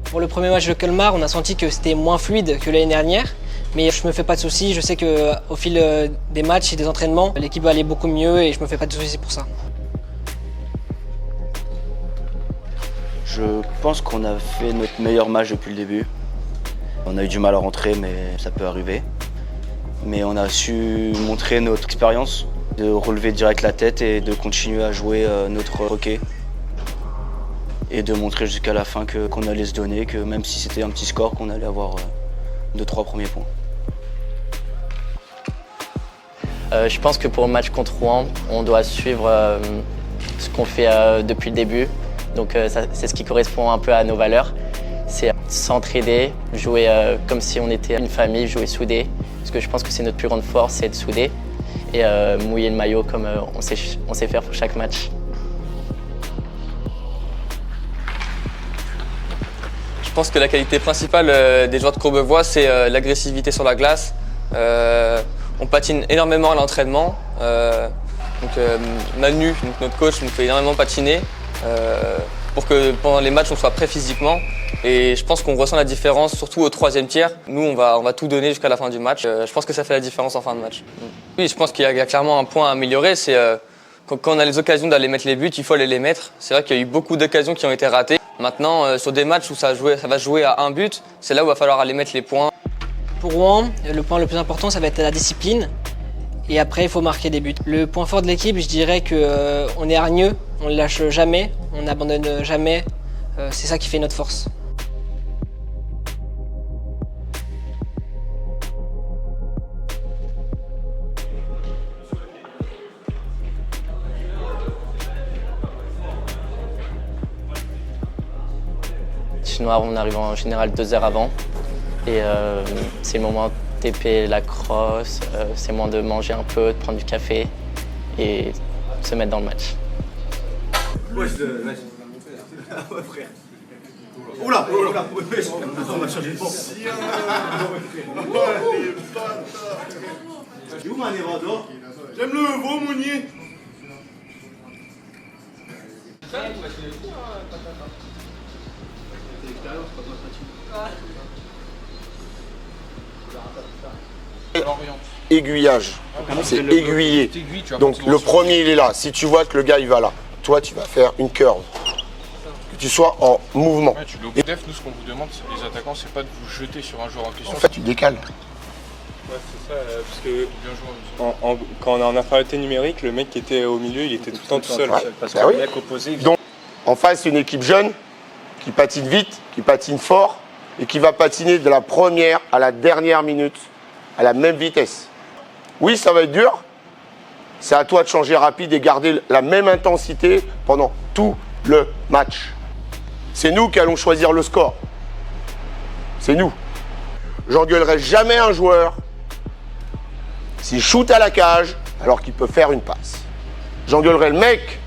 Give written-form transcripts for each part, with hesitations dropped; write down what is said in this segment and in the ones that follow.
Pour le premier match de Colmar, on a senti que c'était moins fluide que l'année dernière, mais je me fais pas de soucis. Je sais qu'au fil des matchs et des entraînements, l'équipe va aller beaucoup mieux et je me fais pas de soucis pour ça. Je pense qu'on a fait notre meilleur match depuis le début. On a eu du mal à rentrer, mais ça peut arriver. Mais on a su montrer notre expérience, de relever direct la tête et de continuer à jouer notre hockey. Et de montrer jusqu'à la fin qu'on allait se donner, que même si c'était un petit score, qu'on allait avoir 2-3 premiers points. Je pense que pour le match contre Rouen, on doit suivre ce qu'on fait depuis le début. Donc c'est ce qui correspond un peu à nos valeurs. C'est s'entraider, jouer comme si on était une famille, jouer soudés. Parce que je pense que c'est notre plus grande force, c'est être soudés. Et mouiller le maillot comme on sait faire pour chaque match. Je pense que la qualité principale des joueurs de Courbevoie, c'est l'agressivité sur la glace. On patine énormément à l'entraînement. Manu, notre coach, nous fait énormément patiner pour que pendant les matchs, on soit prêt physiquement. Et je pense qu'on ressent la différence, surtout au troisième tiers. Nous, on va tout donner jusqu'à la fin du match. Je pense que ça fait la différence en fin de match. Oui, je pense qu'il y a clairement un point à améliorer. C'est quand on a les occasions d'aller mettre les buts, il faut aller les mettre. C'est vrai qu'il y a eu beaucoup d'occasions qui ont été ratées. Maintenant, sur des matchs où ça va jouer à un but, c'est là où il va falloir aller mettre les points. Pour Rouen, le point le plus important, ça va être la discipline. Et après, il faut marquer des buts. Le point fort de l'équipe, je dirais qu'on est hargneux, on ne lâche jamais, on n'abandonne jamais. C'est ça qui fait notre force. Noir, on arrive en général 2 heures avant et c'est le moment de TP la crosse, c'est le moment de manger un peu, de prendre du café et de se mettre dans le match. Ouais, frère. Oula, on va changer de banc. Il est où Manérador? J'aime le veau, Mounier. Aiguillage, c'est aiguillé. Donc le premier il est là. Si tu vois que le gars il va là, toi tu vas faire une curve. Que tu sois en mouvement. Ouais, tu le def, nous ce qu'on vous demande, les attaquants, c'est pas de vous jeter sur un joueur en question. En fait tu décales. Ouais, c'est ça, parce que quand on est en infériorité numérique, le mec qui était au milieu, il était tout le temps tout seul. Ouais. Parce Bah que oui. le mec opposé, Donc en face c'est une équipe jeune qui patine vite, qui patine fort et qui va patiner de la première à la dernière minute à la même vitesse. Oui, ça va être dur. C'est à toi de changer rapide et garder la même intensité pendant tout le match. C'est nous qui allons choisir le score. C'est nous. J'engueulerai jamais un joueur s'il shoot à la cage alors qu'il peut faire une passe. J'engueulerai le mec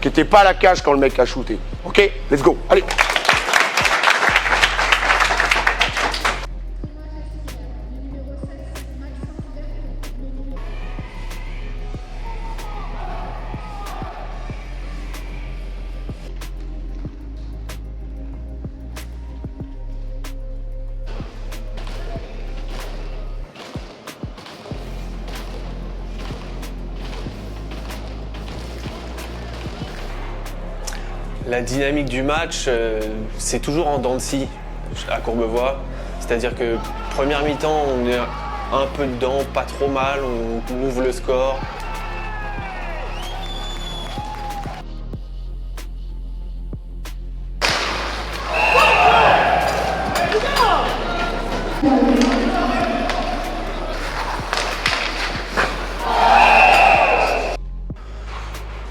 qui n'était pas à la cage quand le mec a shooté. Ok, let's go, allez. La dynamique du match, c'est toujours en dents de scie à Courbevoie. C'est-à-dire que première mi-temps, on est un peu dedans, pas trop mal, on ouvre le score.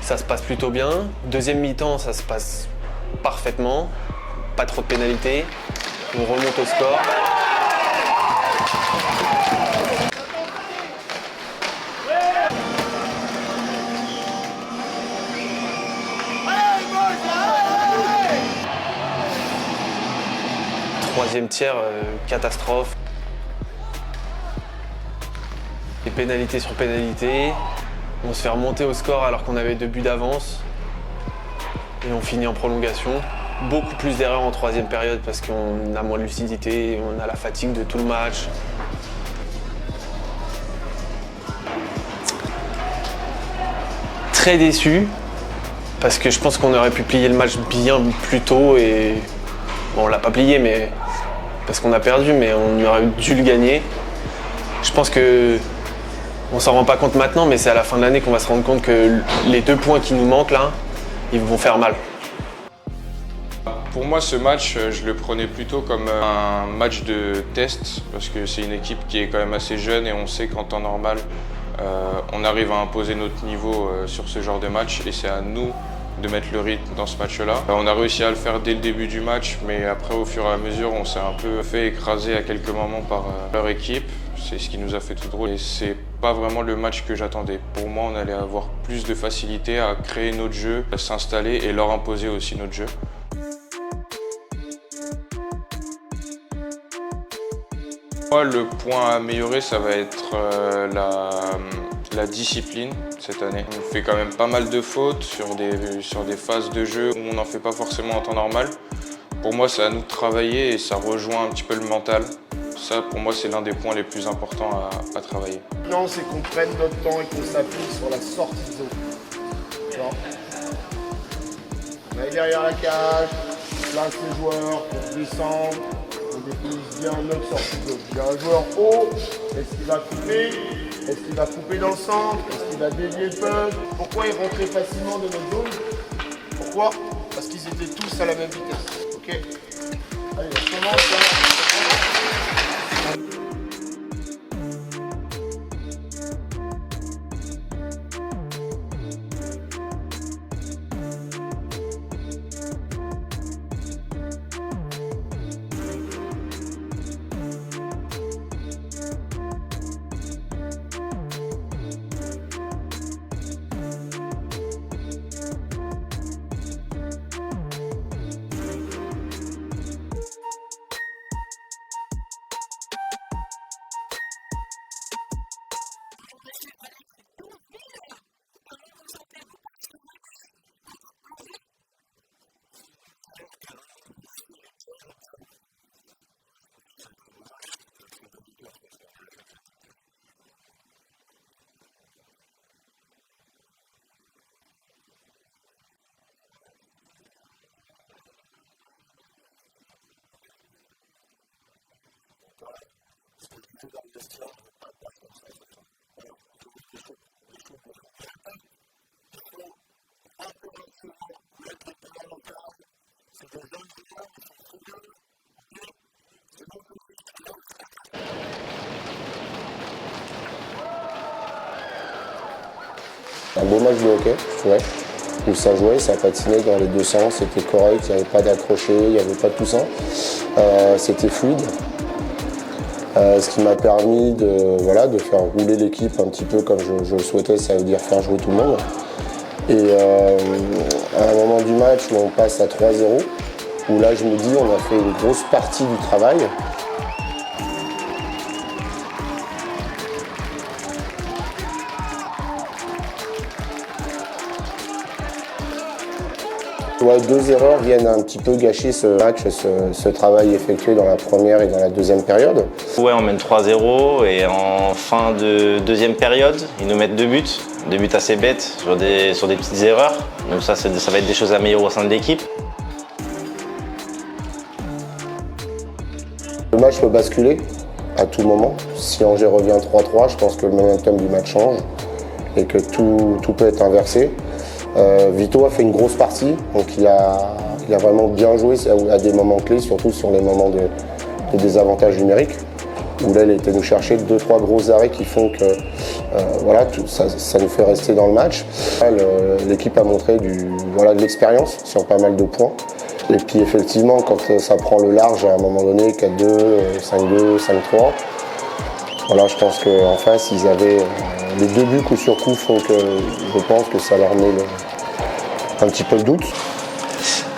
Ça se passe plutôt bien. Deuxième mi-temps, ça se passe parfaitement. Pas trop de pénalités. On remonte au score. Troisième tiers, catastrophe. Des pénalités sur pénalités. On se fait remonter au score alors qu'on avait 2 buts d'avance. Et on finit en prolongation. Beaucoup plus d'erreurs en troisième période parce qu'on a moins de lucidité, on a la fatigue de tout le match. Très déçu parce que je pense qu'on aurait pu plier le match bien plus tôt et bon, on l'a pas plié mais parce qu'on a perdu, mais on aurait dû le gagner. Je pense que on s'en rend pas compte maintenant, mais c'est à la fin de l'année qu'on va se rendre compte que les 2 points qui nous manquent là, ils vont faire mal. Pour moi, ce match, je le prenais plutôt comme un match de test parce que c'est une équipe qui est quand même assez jeune et on sait qu'en temps normal, on arrive à imposer notre niveau sur ce genre de match et c'est à nous de mettre le rythme dans ce match-là. On a réussi à le faire dès le début du match, mais après, au fur et à mesure, on s'est un peu fait écraser à quelques moments par leur équipe. C'est ce qui nous a fait tout drôle et c'est pas vraiment le match que j'attendais. Pour moi, on allait avoir plus de facilité à créer notre jeu, à s'installer et leur imposer aussi notre jeu. Moi, le point à améliorer, ça va être la discipline cette année. On fait quand même pas mal de fautes sur des phases de jeu où on n'en fait pas forcément en temps normal. Pour moi, c'est à nous de travailler et ça rejoint un petit peu le mental. Ça, pour moi, c'est l'un des points les plus importants à travailler. Non, c'est qu'on prenne notre temps et qu'on s'appuie sur la sortie de zone. On est derrière la cage, on place les joueurs pour descendre, on définisse bien notre sortie de zone. Il y a un joueur haut, est-ce qu'il va couper? Est-ce qu'il va couper dans le centre? Est-ce qu'il va dévier le puck? Pourquoi ils rentraient facilement dans notre zone? Pourquoi? Parce qu'ils étaient tous à la même vitesse. Ok? Allez, on commence là. Un beau match de hockey, je trouvais, où ça jouait, ça patinait dans les deux sens, c'était correct, il n'y avait pas d'accroché, il n'y avait pas de tout ça. C'était fluide, ce qui m'a permis de faire rouler l'équipe un petit peu comme je le souhaitais, ça veut dire faire jouer tout le monde. Et à un moment du match où on passe à 3-0, où là je me dis on a fait une grosse partie du travail. Ouais, 2 erreurs viennent un petit peu gâcher ce match, ce travail effectué dans la première et dans la deuxième période. Ouais, on mène 3-0 et en fin de deuxième période, ils nous mettent 2 buts assez bêtes sur des petites erreurs. Donc ça va être des choses à améliorer au sein de l'équipe. Le match peut basculer à tout moment. Si Angers revient 3-3, je pense que le momentum du match change et que tout peut être inversé. Vito a fait une grosse partie, donc il a vraiment bien joué à des moments clés, surtout sur les moments de désavantage numérique, où là il était nous chercher 2-3 gros arrêts qui font que ça nous fait rester dans le match. L'équipe a montré de l'expérience sur pas mal de points. Et puis effectivement, quand ça prend le large à un moment donné, 4-2, 5-2, 5-3, voilà, je pense qu'en face, ils avaient les 2 buts coup sur coup font que je pense que ça leur met un petit peu le doute.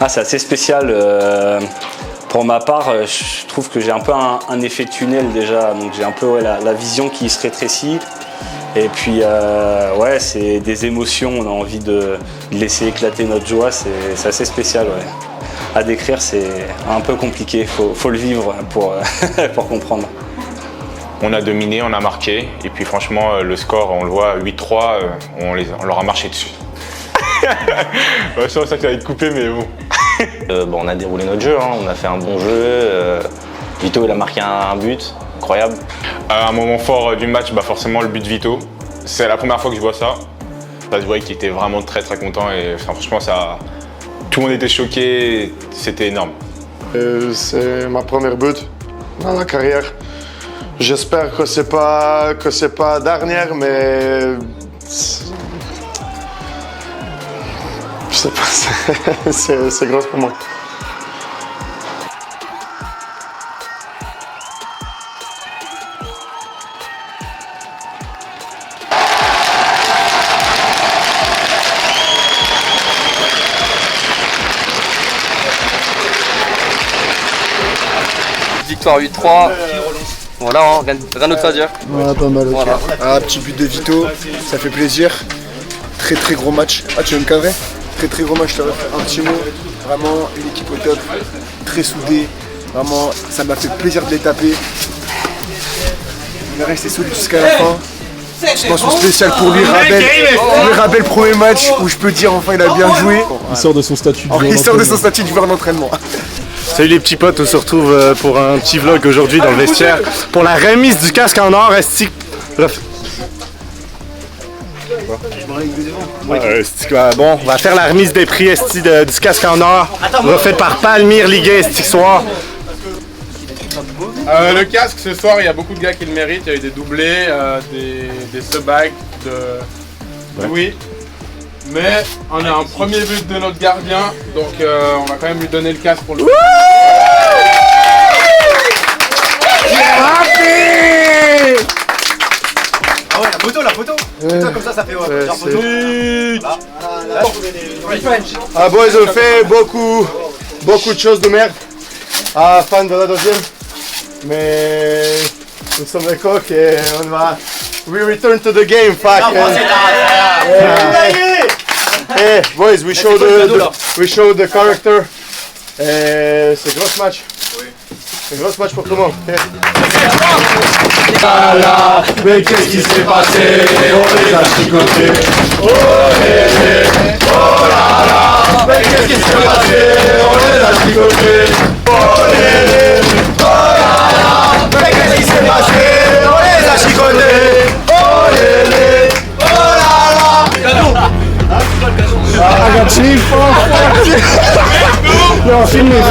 C'est assez spécial. Pour ma part, je trouve que j'ai un peu un effet tunnel déjà, donc j'ai un peu la vision qui se rétrécit. Et puis, ouais, c'est des émotions, on a envie de laisser éclater notre joie, c'est assez spécial, ouais. À décrire, c'est un peu compliqué, faut le vivre pour, pour comprendre. On a dominé, on a marqué, et puis franchement, le score, on le voit, 8-3, on leur a marché dessus. Ouais, c'est ça que ça va être coupé, mais bon. Bon, on a déroulé notre jeu, hein. On a fait un bon jeu. Vito, il a marqué un but, incroyable. Un moment fort du match, bah forcément le but de Vito. C'est la première fois que je vois ça. Ça se voyait qu'il était vraiment très content et enfin, franchement, tout le monde était choqué, c'était énorme. C'est ma première but dans la carrière. J'espère que c'est pas dernière, mais je sais pas, c'est gros pour moi. Victoire 8-3. Voilà, hein, rien d'autre à dire. Ouais, pas mal, ok. Voilà. Ah, petit but de Vito, ça fait plaisir. Très gros match. Ah, tu veux me cadrer? Très gros match, je t'aurais fait un petit mot. Vraiment, une équipe au top, très soudée. Vraiment, ça m'a fait plaisir de les taper. On est resté solide jusqu'à la fin. Mention spéciale pour lui, Rabel. Lui, Rabel, premier match où je peux dire enfin il a bien joué. Il sort de son statut de joueur en entraînement. Salut les petits potes, on se retrouve pour un petit vlog aujourd'hui dans le vestiaire pour la remise du casque en or. Bon, on va faire la remise des prix du casque en or, refait par Palmyre Ligue ce soir. Le casque ce soir, il y a beaucoup de gars qui le méritent. Il y a eu des doublés, des sub-bags, de Louis. Mais on a un premier but de notre gardien, donc on va quand même lui donner le casque pour le. Ah ouais, la photo Putain, comme ça fait genre photo. Ah bon, ils ont fait beaucoup de choses de merde à la fin de la deuxième. Mais nous sommes les coqs et on va. We return to the game, fuck. Hey, boys, we show the character. C'est gros match. C'est gros match pour tout le monde. Ah là, mais qu'est-ce qui s'est passé? On les a chicotés. Oh là là, mais qu'est-ce qui s'est passé? On les a chicotés. Oh là là, mais qu'est-ce qui s'est passé? On les a chicotés. Oh là là. I got cheap. Non, filmez.